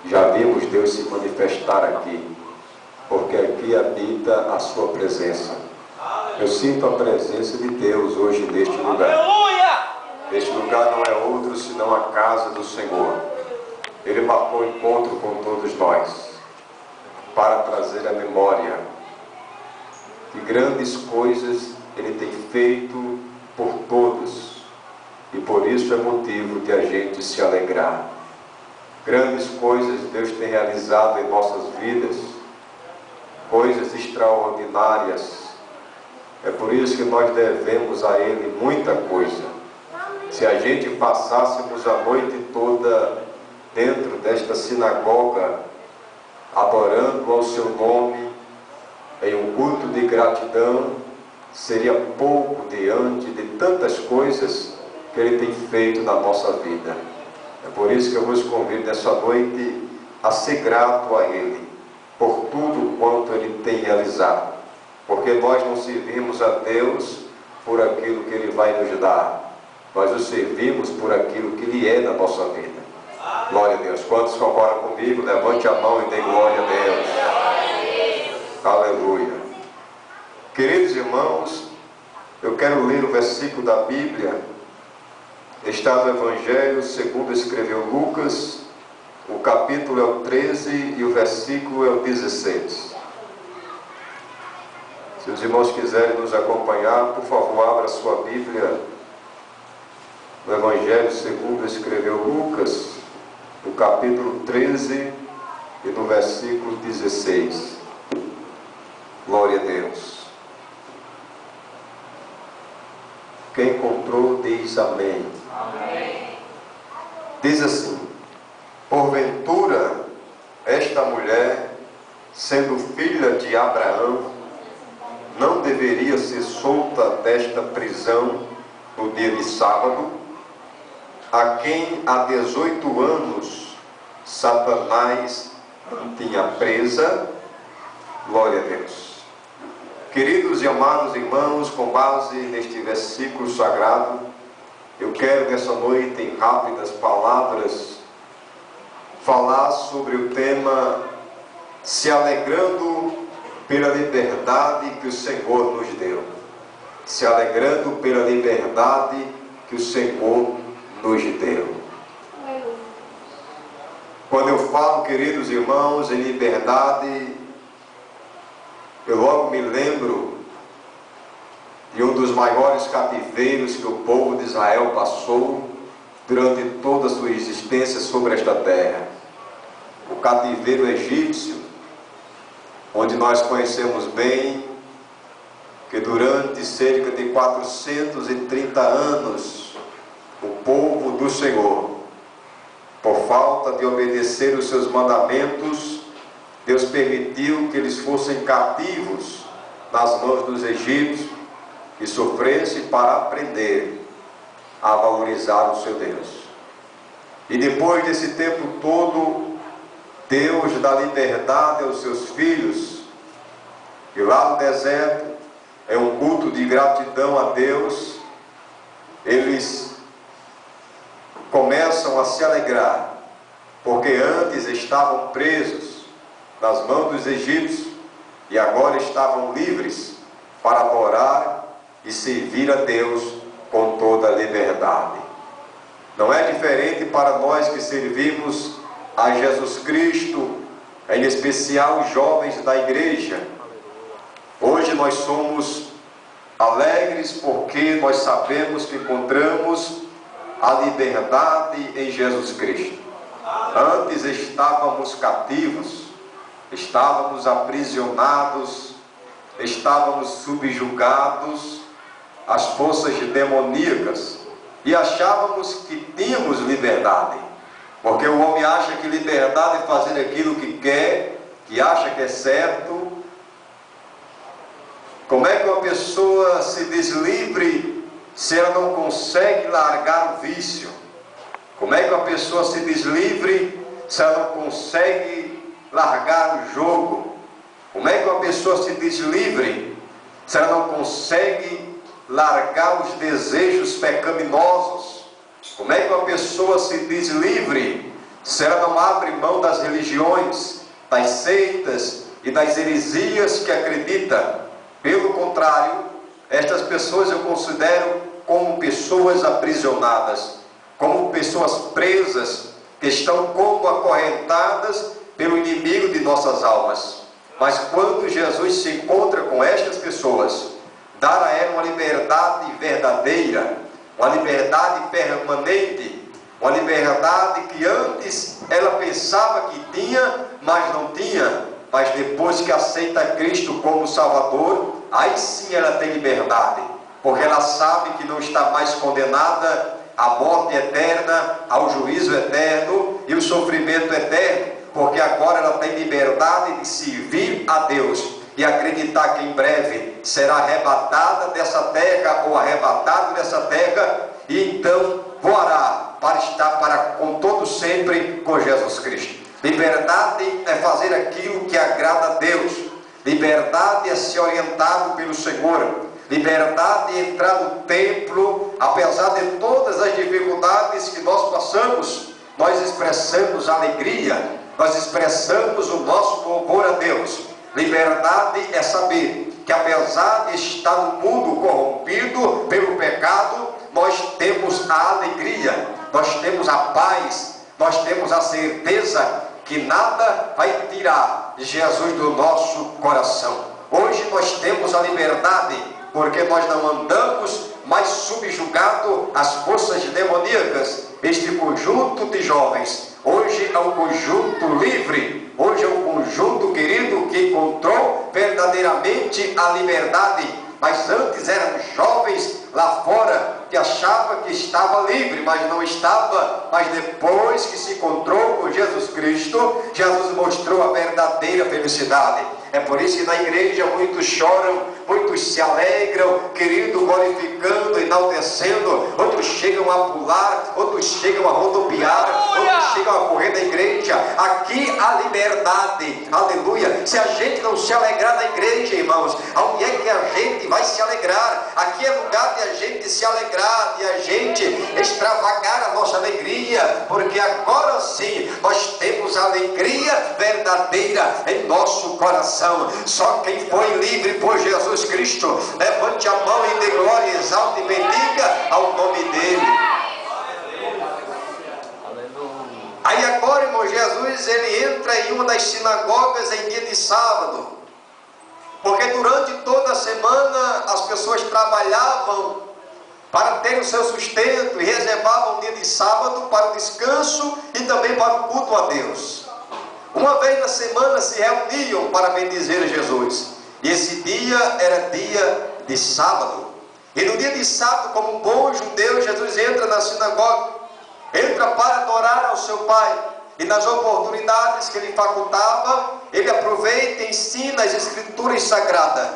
Já vimos Deus se manifestar aqui, porque aqui habita a sua presença. Eu sinto a presença de Deus hoje neste lugar. Aleluia! Este lugar não é outro senão a casa do Senhor. Ele marcou encontro com todos nós, para trazer à memória que grandes coisas Ele tem feito por todos, e por isso é motivo de a gente se alegrar. Grandes coisas Deus tem realizado em nossas vidas, coisas extraordinárias. É por isso que nós devemos a Ele muita coisa. Se a gente passássemos a noite toda dentro desta sinagoga, adorando ao seu nome, em um culto de gratidão, seria pouco diante de tantas coisas que Ele tem feito na nossa vida. É por isso que eu vos convido nessa noite a ser grato a Ele, por tudo quanto Ele tem realizado. Porque nós não servimos a Deus por aquilo que Ele vai nos dar. Nós o servimos por aquilo que Ele é na nossa vida. Glória a Deus. Quantos concordam comigo? Levante a mão e dê glória a Deus. Aleluia. Queridos irmãos, eu quero ler o versículo da Bíblia. Está no Evangelho segundo escreveu Lucas. O capítulo é o 13 e o versículo é o 16. Se os irmãos quiserem nos acompanhar, por favor, abra sua Bíblia no Evangelho segundo escreveu Lucas, no capítulo 13 e no versículo 16. Glória a Deus. Quem encontrou diz amém. Amém. Diz assim: porventura esta mulher, sendo filha de Abraão, não deveria ser solta desta prisão no dia de sábado, a quem há 18 anos Satanás tinha presa? Glória a Deus. Queridos e amados irmãos, com base neste versículo sagrado, eu quero nessa noite, em rápidas palavras, falar sobre o tema se alegrando pela liberdade que o Senhor nos deu. Se alegrando pela liberdade que o Senhor nos deu. Quando eu falo, queridos irmãos, em liberdade, eu logo me lembro de um dos maiores cativeiros que o povo de Israel passou durante toda a sua existência sobre esta terra. O cativeiro egípcio, onde nós conhecemos bem que durante cerca de 430 anos, o povo do Senhor, por falta de obedecer os seus mandamentos, Deus permitiu que eles fossem cativos nas mãos dos egípcios e sofressem para aprender a valorizar o seu Deus. E depois desse tempo todo, Deus dá liberdade aos seus filhos, e lá no deserto é um culto de gratidão a Deus. Eles começam a se alegrar, porque antes estavam presos nas mãos dos egípcios e agora estavam livres para adorar e servir a Deus com toda a liberdade. Não é diferente para nós que servimos a Jesus Cristo, em especial os jovens da igreja. Hoje nós somos alegres porque nós sabemos que encontramos a liberdade em Jesus Cristo. Antes estávamos cativos, estávamos aprisionados, estávamos subjugados às forças demoníacas e achávamos que tínhamos liberdade, porque o homem acha que liberdade é fazer aquilo que quer, que acha que é certo. Como é que uma pessoa se deslivre se ela não consegue largar o vício? Como é que uma pessoa se deslivre se ela não consegue largar o jogo? Como é que uma pessoa se deslivre se ela não consegue largar os desejos pecaminosos? Como é que uma pessoa se deslivre se ela não abre mão das religiões, das seitas e das heresias que acredita. Pelo contrário, estas pessoas eu considero como pessoas aprisionadas, como pessoas presas, que estão como acorrentadas pelo inimigo de nossas almas. Mas quando Jesus se encontra com estas pessoas, dar a ela uma liberdade verdadeira, uma liberdade permanente, uma liberdade que antes ela pensava que tinha, mas não tinha. Mas depois que aceita Cristo como Salvador, aí sim ela tem liberdade, porque ela sabe que não está mais condenada à morte eterna, ao juízo eterno e o sofrimento eterno, porque agora ela tem liberdade de servir a Deus e acreditar que em breve será arrebatada dessa terra ou arrebatado dessa terra, e então voará para estar com todo sempre com Jesus Cristo. Liberdade é fazer aquilo que agrada a Deus. Liberdade é ser orientado pelo Senhor. Liberdade é entrar no templo, apesar de todas as dificuldades que nós passamos, nós expressamos alegria, nós expressamos o nosso louvor a Deus. Liberdade é saber que apesar de estar no mundo corrompido pelo pecado, nós temos a alegria, nós temos a paz, nós temos a certeza que nada vai tirar Jesus do nosso coração. Hoje nós temos a liberdade, porque nós não andamos mais subjugado às forças demoníacas. Este conjunto de jovens hoje é um conjunto livre, hoje é um conjunto, querido, que encontrou verdadeiramente a liberdade. Mas antes eram jovens lá fora que achavam que estava livre, mas não estava. Mas depois que se encontrou com Jesus Cristo, Jesus mostrou a verdadeira felicidade. É por isso que na igreja muitos choram, muitos se alegram, querido, glorificando, enaltecendo. Outros chegam a pular, outros chegam a rodopiar, outros chegam a correr da igreja. Aqui há liberdade, aleluia. Se a gente não se alegrar na igreja, irmãos, aonde é que a gente vai se alegrar? Aqui é lugar de a gente se alegrar, de a gente extravagar a nossa alegria, porque agora sim nós temos a alegria verdadeira em nosso coração. Só quem foi livre por Jesus Cristo, levante a mão e dê glória, exalte e bendiga ao nome dele. Aí agora, irmão, Jesus ele entra em uma das sinagogas em dia de sábado, porque durante toda a semana as pessoas trabalhavam para ter o seu sustento e reservavam o dia de sábado para o descanso e também para o culto a Deus. Uma vez na semana se reuniam para bendizer Jesus, e esse dia era dia de sábado. E no dia de sábado, como um bom judeu, Jesus entra na sinagoga, entra para adorar ao seu Pai, e nas oportunidades que ele facultava, ele aproveita e ensina as escrituras sagradas.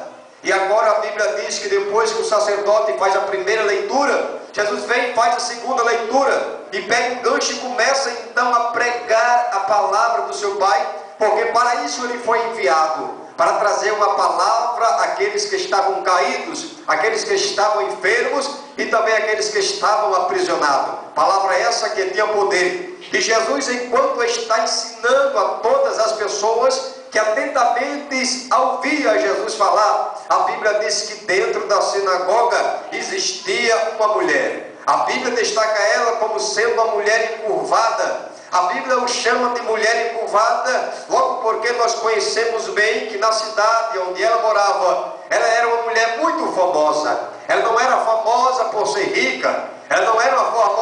E agora a Bíblia diz que depois que o sacerdote faz a primeira leitura, Jesus vem e faz a segunda leitura, e pega um gancho e começa então a pregar a palavra do seu Pai, porque para isso ele foi enviado, para trazer uma palavra àqueles que estavam caídos, àqueles que estavam enfermos e também àqueles que estavam aprisionados. Palavra essa que tinha poder. E Jesus, enquanto está ensinando a todas as pessoas que atentamente ouvia Jesus falar, a Bíblia diz que dentro da sinagoga existia uma mulher. A Bíblia destaca ela como sendo uma mulher encurvada. A Bíblia o chama de mulher encurvada, logo porque nós conhecemos bem que na cidade onde ela morava, ela era uma mulher muito famosa. Ela não era famosa por ser rica, ela não era uma famosa,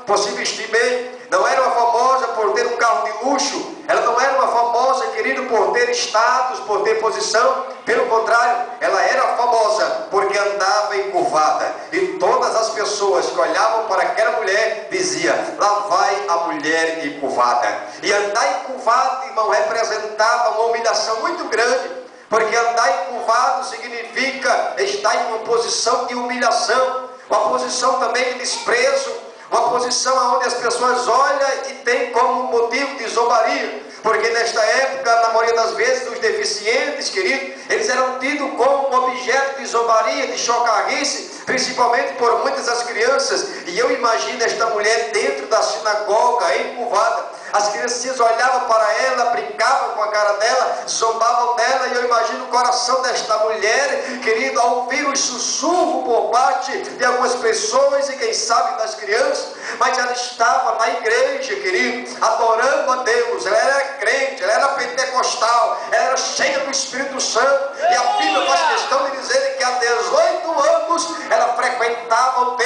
por se vestir bem, não era uma famosa por ter um carro de luxo, ela não era uma famosa, querido, por ter status, por ter posição. Pelo contrário, ela era famosa porque andava encurvada, e todas as pessoas que olhavam para aquela mulher diziam: lá vai a mulher encurvada. E andar encurvado, irmão, representava uma humilhação muito grande, porque andar encurvado significa estar em uma posição de humilhação, uma posição também de desprezo, uma posição onde as pessoas olham e tem como motivo de zombaria, porque nesta época, na maioria das vezes, os deficientes, querido, eles eram tidos como um objeto de zombaria, de chocarrice, principalmente por muitas das crianças. E eu imagino esta mulher dentro da sinagoga, encurvada. As criancinhas olhavam para ela, brincavam com a cara dela, zombavam dela, e eu imagino o coração desta mulher, querido, ao ouvir o sussurro por parte de algumas pessoas e quem sabe das crianças, mas ela estava na igreja, querido, adorando a Deus. Ela era crente, ela era pentecostal, ela era cheia do Espírito Santo, e a Bíblia faz questão de dizer que há 18 anos ela frequentava o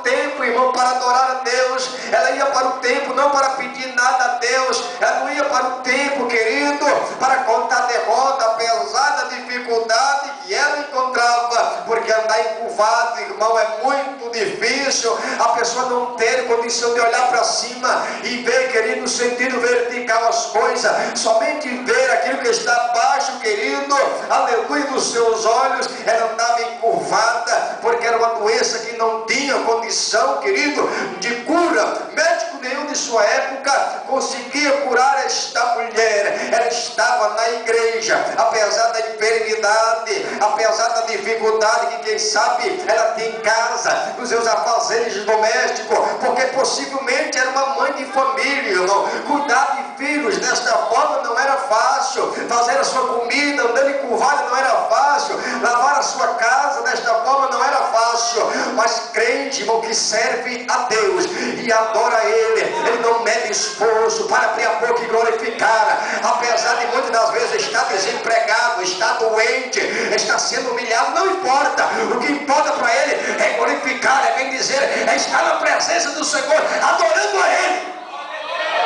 templo, irmão, para adorar a Deus. Ela ia para o templo não para pedir nada a Deus, ela não ia para o templo, querido, para contar derrota, apesar da dificuldade que ela encontrava, porque andar encurvado, irmão, é muito difícil. A pessoa não ter condição de olhar para cima e ver, querido, no sentido vertical as coisas, somente ver aquilo que está abaixo, querido, aleluia, dos seus olhos. Ela andava encurvada, porque era uma doença que não tinha condição, querido, de cura. Médico nenhum de sua época conseguia curar esta mulher. Ela estava na igreja, apesar da enfermidade, apesar da dificuldade que quem sabe ela tinha em casa, nos seus afazeres domésticos, porque possivelmente era uma mãe de família, irmão. Cuidar de filhos desta forma não era fácil, fazer a sua comida andando encurvada não era fácil, lavar a sua casa desta forma não era fácil. Mas crente, irmão, que serve a Deus e adora Ele, ele não mede esforço para abrir a boca e glorificar, apesar de muitas das vezes estar desempregado, estar doente, estar sendo humilhado, não importa. O que importa para ele é glorificar, é bem dizer, é estar na presença do Senhor, adorando a Ele.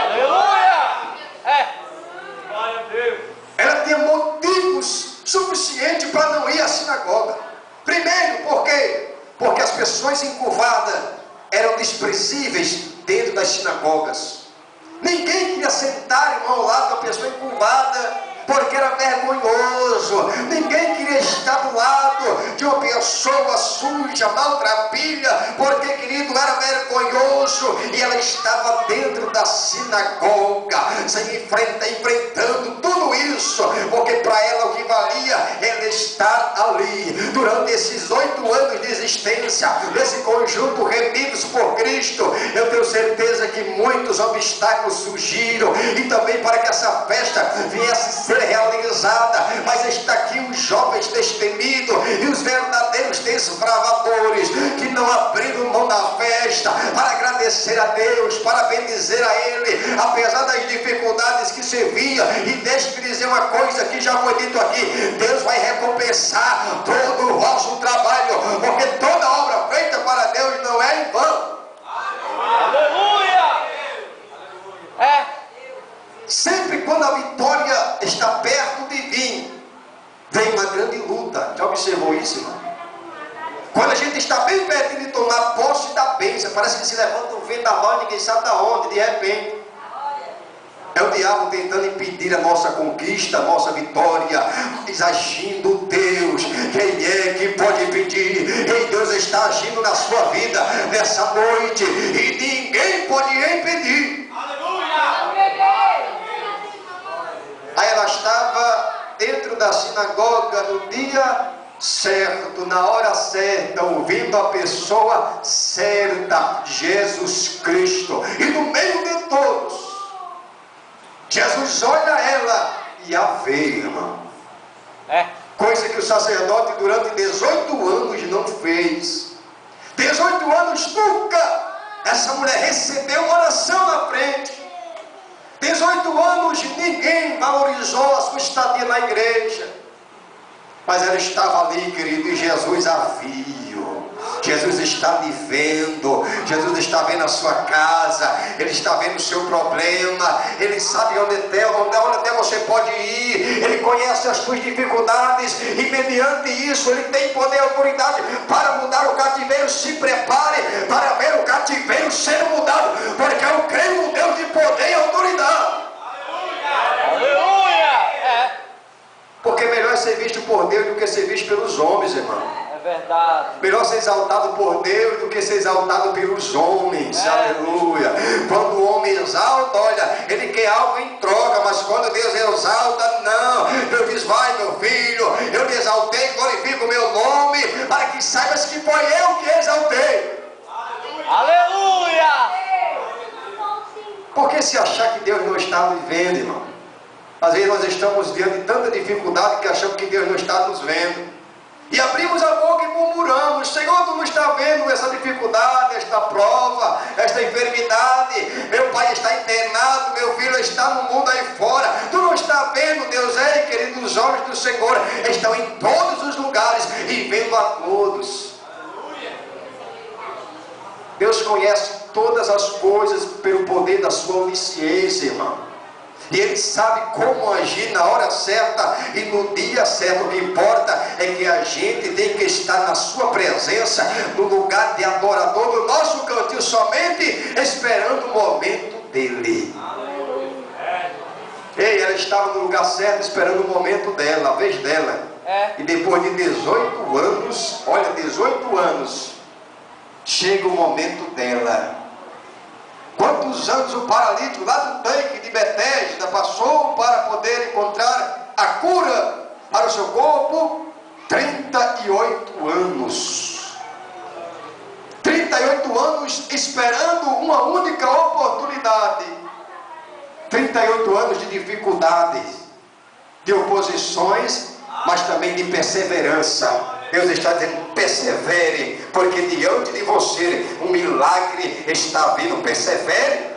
Aleluia! Glória a Deus. Ela tinha motivos suficientes para não ir à sinagoga. Primeiro, por quê? Porque as pessoas encurvadas eram desprezíveis dentro das sinagogas. Ninguém queria sentar, irmão, ao lado da pessoa encurvada, porque era vergonhoso. Ninguém queria estar do lado de uma pessoa suja, maltrapilha, porque, querido, era vergonhoso. E ela estava dentro da sinagoga, enfrentando tudo isso, porque para ela o que valia ela estar ali. Durante esses 8 anos de existência, desse conjunto remidos por Cristo, eu tenho certeza que muitos obstáculos surgiram, e também para que essa festa viesse ser realizada. Mas está aqui os jovens destemidos e os verdadeiros desbravadores que não abriram mão da festa para agradecer a Deus, para bendizer a Ele, apesar das dificuldades que se via. E deixe-me dizer uma coisa que já foi dito aqui: Deus vai recompensar todo o vosso trabalho, porque toda obra feita para Deus não é em vão. Aleluia! Sempre quando a vitória está perto de vir, vem uma grande luta. Já observou isso, irmão? Quando a gente está bem perto de tomar posse da bênção, parece que se levanta um vendaval e ninguém sabe de onde, de repente. É o diabo tentando impedir a nossa conquista, a nossa vitória, mas agindo Deus. Quem é que pode impedir? E Deus está agindo na sua vida nessa noite, e ninguém pode impedir. Aí ela estava dentro da sinagoga no dia certo, na hora certa, ouvindo a pessoa certa, Jesus Cristo. E no meio de todos, Jesus olha ela e a vê, irmão. Coisa que o sacerdote durante 18 anos não fez. 18 anos nunca essa mulher recebeu uma oração na frente. 18 anos ninguém valorizou a sua estadia na igreja. Mas ela estava ali, querido, e Jesus a viu. Jesus está lhe vendo. Jesus está vendo a sua casa. Ele está vendo o seu problema. Ele sabe onde até você pode ir. Ele conhece as suas dificuldades. E mediante isso, Ele tem poder e autoridade para mudar o cativeiro. Se prepare para ver o cativeiro ser mudado, porque eu creio no Deus de poder e autoridade. Aleluia! Porque melhor é ser visto por Deus do que ser visto pelos homens, irmão. É verdade. Melhor ser exaltado por Deus do que ser exaltado pelos homens. Aleluia. Quando o homem exalta, olha, ele quer algo em troca, mas quando Deus exalta, não. Deus diz: vai, meu filho, eu lhe exaltei, glorifico o meu nome, para que saibas que foi eu que exaltei. Aleluia! Por que se achar que Deus não está nos vendo, irmão? Às vezes nós estamos diante de tanta dificuldade que achamos que Deus não está nos vendo. E abrimos a boca e murmuramos: Senhor, tu não está vendo essa dificuldade, esta prova, esta enfermidade? Meu pai está internado, meu filho está no mundo aí fora. Tu não está vendo, Deus? Querido, os olhos do Senhor estão em todos os lugares e vendo a todos. Deus conhece todas as coisas pelo poder da sua onisciência, irmão. E Ele sabe como agir na hora certa e no dia certo. O que importa é que a gente tem que estar na sua presença, no lugar de adorador, no nosso cantinho, somente esperando o momento dEle. Ei, ela estava no lugar certo, esperando o momento dela, a vez dela. E depois de 18 anos, olha, 18 anos, chega o momento dela. Quantos anos o paralítico lá do tanque de Betesda passou para poder encontrar a cura para o seu corpo? 38 anos. 38 anos esperando uma única oportunidade. 38 anos de dificuldades, de oposições, mas também de perseverança. Deus está dizendo: persevere, porque diante de você um milagre está vindo. Persevere.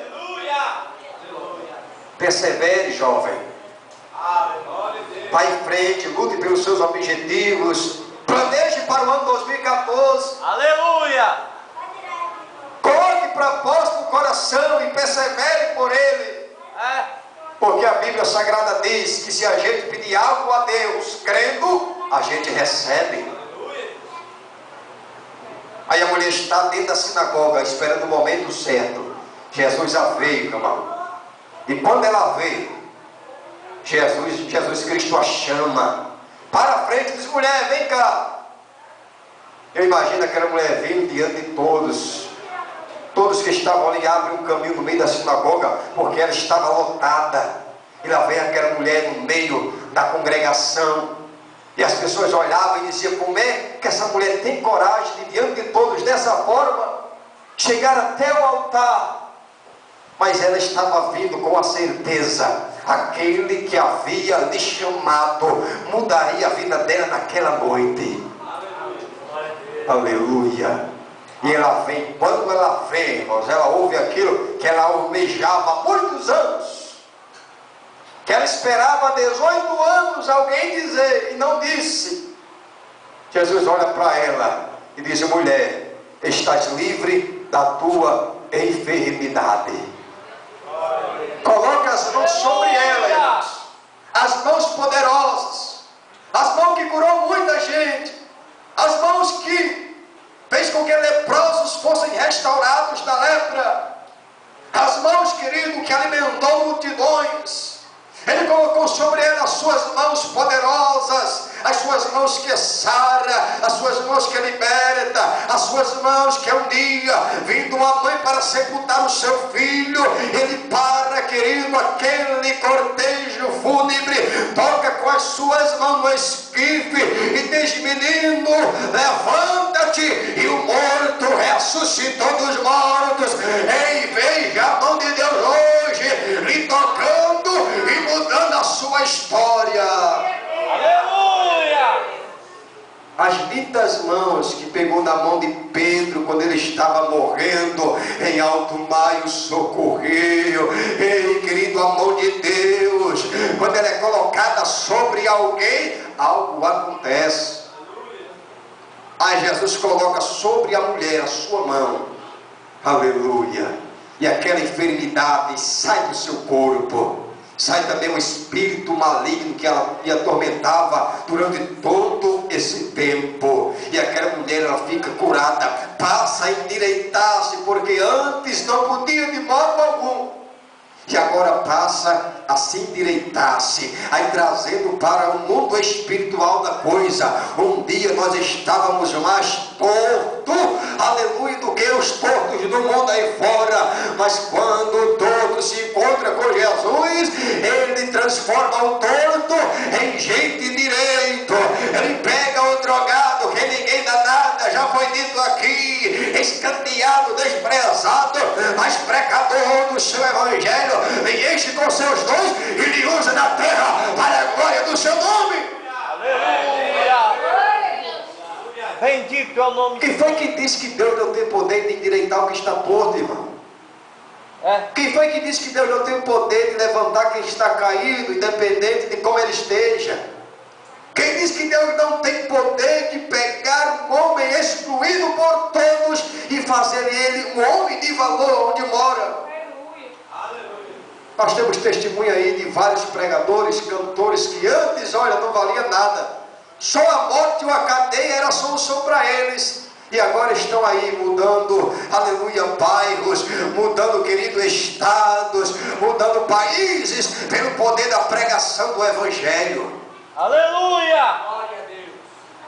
Persevere, jovem. Vá em frente, lute pelos seus objetivos. Planeje para o ano 2014. Aleluia! Coloque propósito no coração e persevere por ele. Porque a Bíblia Sagrada diz que se a gente pedir algo a Deus crendo, a gente recebe. Aí a mulher está dentro da sinagoga esperando o momento certo. Jesus a veio, irmão. E quando ela veio, Jesus Cristo a chama para a frente e diz: mulher, vem cá. Eu imagino aquela mulher vindo diante de todos. Todos que estavam ali abrem um caminho no meio da sinagoga, porque ela estava lotada. E lá vem aquela mulher no meio da congregação. E as pessoas olhavam e diziam: como é que essa mulher tem coragem de, diante de todos, dessa forma, chegar até o altar? Mas ela estava vindo com a certeza: aquele que havia lhe chamado mudaria a vida dela naquela noite. Aleluia! E ela vem. Quando ela vem, irmãos, ela ouve aquilo que ela almejava há muitos anos, que ela esperava há 18 anos alguém dizer, e não disse. Jesus olha para ela e diz: mulher, estás livre da tua enfermidade. Coloca as mãos sobre ela, irmãos. As mãos poderosas, as mãos que curou muita gente, as mãos que fez com que leprosos fossem restaurados da lepra, as mãos, querido, que alimentou multidões. Ele colocou sobre ela as suas mãos poderosas, as suas mãos que sara, as suas mãos que liberta, as suas mãos que um dia, vindo uma mãe para sepultar o seu filho, ele para, querido, aquele cortejo fúnebre, toca com as suas mãos no esquife e diz: menino, levanta-te. E o morto ressuscitou dos mortos. Ei, veja a mão de Deus hoje lhe tocando e mudando a sua história. Aleluia! As ditas mãos que pegou na mão de Pedro quando ele estava morrendo, em alto mar o socorreu. Ei, querido, a mão de Deus, quando ela é colocada sobre alguém, algo acontece. Aí Jesus coloca sobre a mulher a sua mão. Aleluia! E aquela enfermidade sai do seu corpo. Sai também o espírito maligno que ela lhe atormentava durante todo esse tempo. E aquela mulher, ela fica curada, passa a endireitar-se, porque antes não podia de modo algum. E agora passa a se endireitar-se, aí trazendo para o mundo espiritual da coisa. Um dia nós estávamos mais tortos, aleluia, do que os tortos do mundo aí fora. Mas quando o torto se encontra com Jesus, ele transforma o torto em gente direito. Ele pega o drogado que ninguém dá nada, já foi foi dito aqui, escanteado, desprezado, mas pregador do seu evangelho, e enche com seus dons e lhe usa na terra para a glória do seu nome. Aleluia. Bendito é o nome de Quem foi que disse que Deus não tem poder de endireitar o que está morto, irmão? Quem foi que disse que Deus não tem o poder de levantar quem está caído, independente de como ele esteja? Quem diz que Deus não tem poder de pegar um homem excluído por todos e fazer ele um homem de valor onde mora? Nós temos testemunho aí de vários pregadores, cantores que antes, olha, não valia nada. Só a morte ou a cadeia era a solução para eles. E agora estão aí mudando, aleluia, bairros, mudando, querido, estados, mudando países, pelo poder da pregação do Evangelho. Aleluia.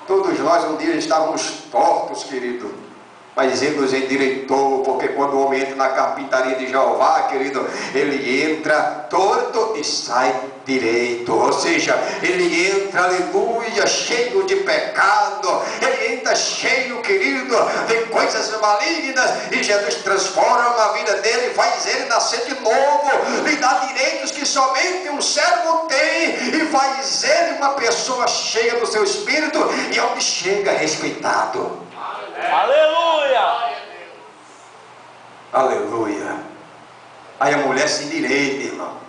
Todos nós um dia estávamos tortos, querido, mas Ele nos endireitou, porque quando o homem entra na carpintaria de Jeová, querido, ele entra torto e sai direito, ou seja, ele entra, aleluia, cheio de pecado, ele entra cheio, querido, de coisas malignas, e Jesus transforma a vida dele, faz ele nascer de novo, lhe dá direitos que somente um servo tem, e faz ele uma pessoa cheia do seu espírito, e onde chega respeitado. Aleluia. Aleluia. Aí a mulher se endireita, irmão,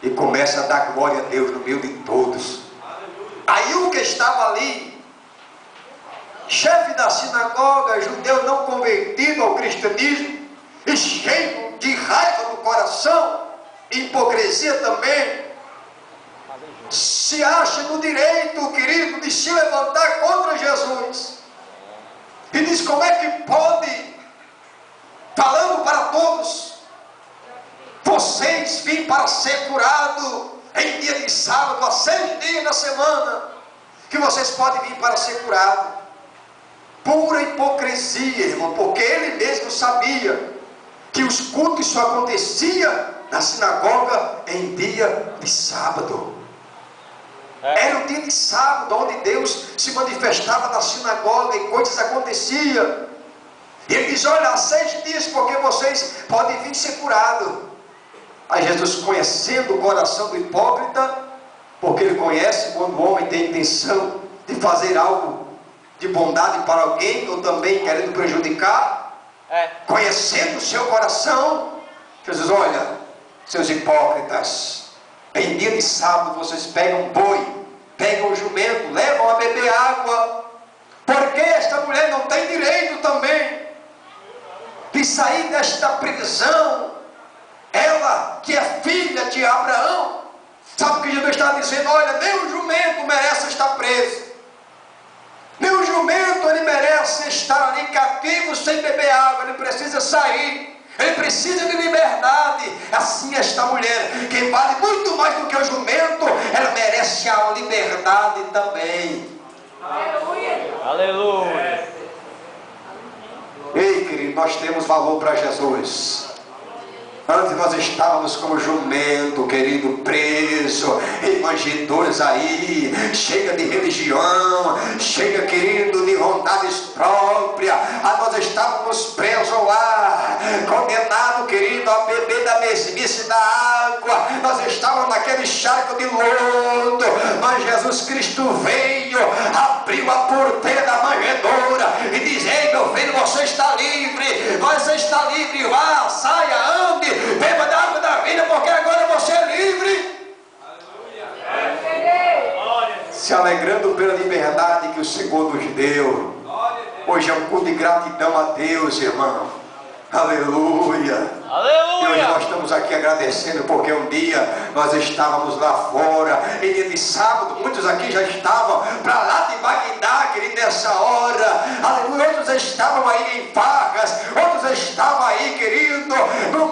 e começa a dar glória a Deus no meio de todos. Aí um que estava ali, chefe da sinagoga, judeu não convertido ao cristianismo, e cheio de raiva no coração, hipocrisia também, se acha no direito, querido, de se levantar contra Jesus, e diz: como é que pode, falando para todos, vocês vêm para ser curado em dia de sábado, há 6 dias na semana, que vocês podem vir para ser curado? Pura hipocrisia, irmão, porque ele mesmo sabia que os cultos só aconteciam na sinagoga em dia de sábado. Era o dia de sábado onde Deus se manifestava na sinagoga e coisas aconteciam. E ele diz: olha, há 6 dias porque vocês podem vir ser curados. Aí Jesus, conhecendo o coração do hipócrita, porque ele conhece quando o homem tem intenção de fazer algo de bondade para alguém, ou também querendo prejudicar, conhecendo o seu coração, Jesus: olha, seus hipócritas, em dia de sábado vocês pegam um boi, pegam um jumento, levam a beber água, porque esta mulher não tem direito também de sair desta prisão, ela que é filha de Abraão? Sabe o que Jesus está dizendo? Olha, nem o jumento merece estar preso, nem o jumento ele merece estar ali cativo sem beber água, ele precisa sair, ele precisa de liberdade. Assim esta mulher, que vale muito mais do que o jumento, ela merece a liberdade também. Aleluia. Aleluia. Ei, querido, nós temos valor para Jesus. Antes nós estávamos como jumento, querido, preso em manjedoras aí, chega de religião, chega, querido, de vontades próprias. Nós estávamos presos lá, condenados, querido, a beber da mesmice da água. Nós estávamos naquele charco de lodo, mas Jesus Cristo veio, abriu a porteira da manjedoura e diz: ei, meu filho, você está livre, você está livre, vá, saia, ande, beba da água da vida, porque agora você é livre. Aleluia. Se alegrando pela liberdade que o Senhor nos deu. Hoje é um culto de gratidão a Deus, irmão. Aleluia. Aleluia. E hoje nós estamos aqui agradecendo, porque um dia nós estávamos lá fora, em dia de sábado, muitos aqui já estavam para lá de Bagdá, querido, nessa hora. Aleluia. Outros estavam aí em Farras, outros estavam aí, querido, no